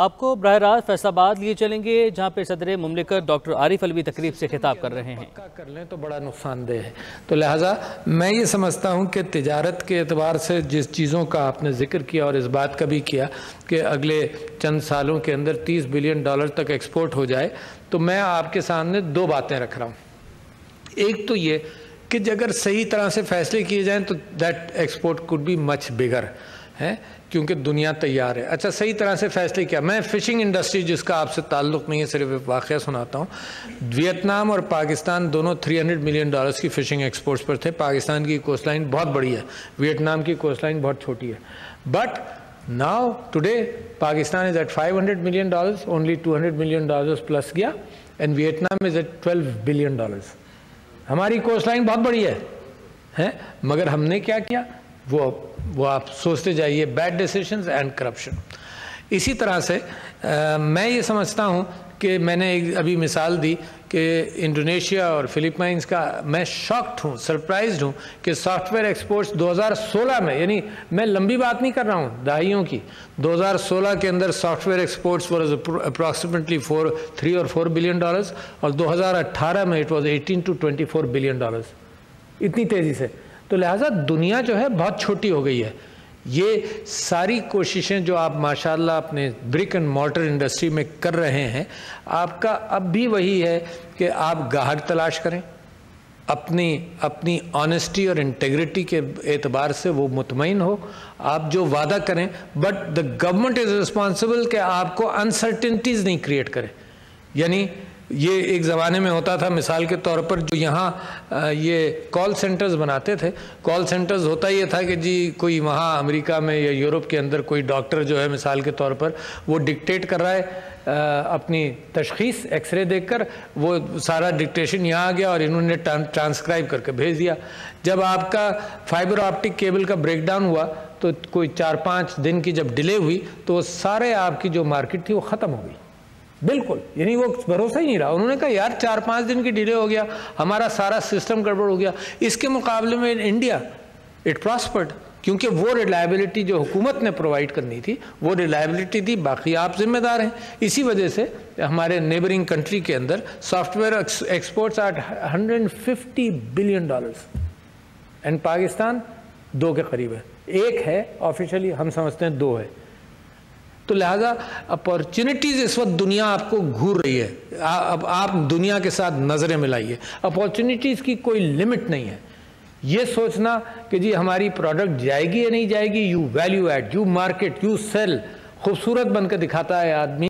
آپ کو براہ راست فیصل آباد لیے چلیں گے جہاں پہ صدر مملکت ڈاکٹر عارف علوی تقریب سے خطاب کر رہے ہیں۔ پکا کر لیں تو بڑا نقصان دہ ہے، تو لہٰذا میں یہ سمجھتا ہوں کہ تجارت کے اعتبار سے جس چیزوں کا آپ نے ذکر کیا اور اس بات کا بھی کیا کہ اگلے چند سالوں کے اندر $30 بلین تک ایکسپورٹ ہو جائے، تو میں آپ کے سامنے دو باتیں رکھ رہا ہوں۔ ایک تو یہ کہ اگر صحیح طرح سے فیصلے کیے جائیں تو that export code be much bigger ہے، کیونکہ دنیا تیار ہے۔ اچھا، صحیح طرح سے فیصلے کیا، میں فشنگ انڈسٹری جس کا آپ سے تعلق نہیں ہے، صرف ایک واقعہ سناتا ہوں۔ ویتنام اور پاکستان دونوں $300 ملین کی فشنگ ایکسپورٹس پر تھے۔ پاکستان کی کوسٹ لائن بہت بڑی ہے، ویتنام کی کوسٹ لائن بہت چھوٹی ہے، but now today Pakistan is at $500 million, only $200 million plus گیا، and Vietnam is at $12 billion۔ ہماری کوسٹ لائن بہت بڑی ہے، مگر ہم نے کیا کیا وہ آپ سوچتے جائیے، بیڈ ڈیسیشنز اینڈ کرپشن۔ اسی طرح سے میں یہ سمجھتا ہوں کہ میں نے ابھی مثال دی کہ انڈونیشیا اور فلپائنز کا، میں شاکڈ ہوں، سرپرائزڈ ہوں کہ سافٹ ویئر ایکسپورٹس 2016 میں، یعنی میں لمبی بات نہیں کر رہا ہوں، دہائیوں کی، 2016 کے اندر software exports was approximately 3 اور $4 بلین، اور 2018 میں اٹ واز 18 to 24 بلین، اتنی تیزی سے۔ تو لہٰذا دنیا جو ہے بہت چھوٹی ہو گئی ہے۔ یہ ساری کوششیں جو آپ ماشاءاللہ اپنے برک اینڈ مارٹر انڈسٹری میں کر رہے ہیں، آپ کا اب بھی وہی ہے کہ آپ گاہک تلاش کریں، اپنی آنیسٹی اور انٹیگریٹی کے اعتبار سے وہ مطمئن ہو، آپ جو وعدہ کریں، but the government is responsible کہ آپ کو انسرٹنٹیز نہیں کریٹ کرے۔ یعنی یہ ایک زمانے میں ہوتا تھا، مثال کے طور پر جو یہاں یہ کال سینٹرز بناتے تھے، کال سینٹرز ہوتا یہ تھا کہ جی کوئی وہاں امریکہ میں یا یورپ کے اندر کوئی ڈاکٹر جو ہے مثال کے طور پر وہ ڈکٹیٹ کر رہا ہے اپنی تشخیص ایکس رے دیکھ کر، وہ سارا ڈکٹیشن یہاں آ گیا اور انہوں نے ٹرانسکرائب کر کے بھیج دیا۔ جب آپ کا فائبر آپٹک کیبل کا بریک ڈاؤن ہوا تو کوئی 4-5 دن کی جب ڈیلے ہوئی تو وہ سارے آپ کی جو مارکیٹ تھی وہ ختم ہو گئی، بالکل، یعنی وہ بھروسہ ہی نہیں رہا۔ انہوں نے کہا یار 4-5 دن کی ڈیلے ہو گیا، ہمارا سارا سسٹم گڑبڑ ہو گیا۔ اس کے مقابلے میں انڈیا اٹ پراسپرڈ، کیونکہ وہ ریلائبلٹی جو حکومت نے پرووائڈ کرنی تھی وہ ریلائبلٹی تھی، باقی آپ ذمہ دار ہیں۔ اسی وجہ سے ہمارے نیبرنگ کنٹری کے اندر software exports are $150 billion, and Pakistan 2 کے قریب ہے، 1 ہے آفیشلی، ہم سمجھتے ہیں 2 ہے۔ تو لہٰذا اپارچونیٹیز اس وقت دنیا آپ کو گھور رہی ہے، اب آپ دنیا کے ساتھ نظریں ملائیے، اپارچونیٹیز کی کوئی لمٹ نہیں ہے۔ یہ سوچنا کہ جی ہماری پروڈکٹ جائے گی یا نہیں جائے گی، you value add, you market, you sell, خوبصورت بن کے دکھاتا ہے آدمی۔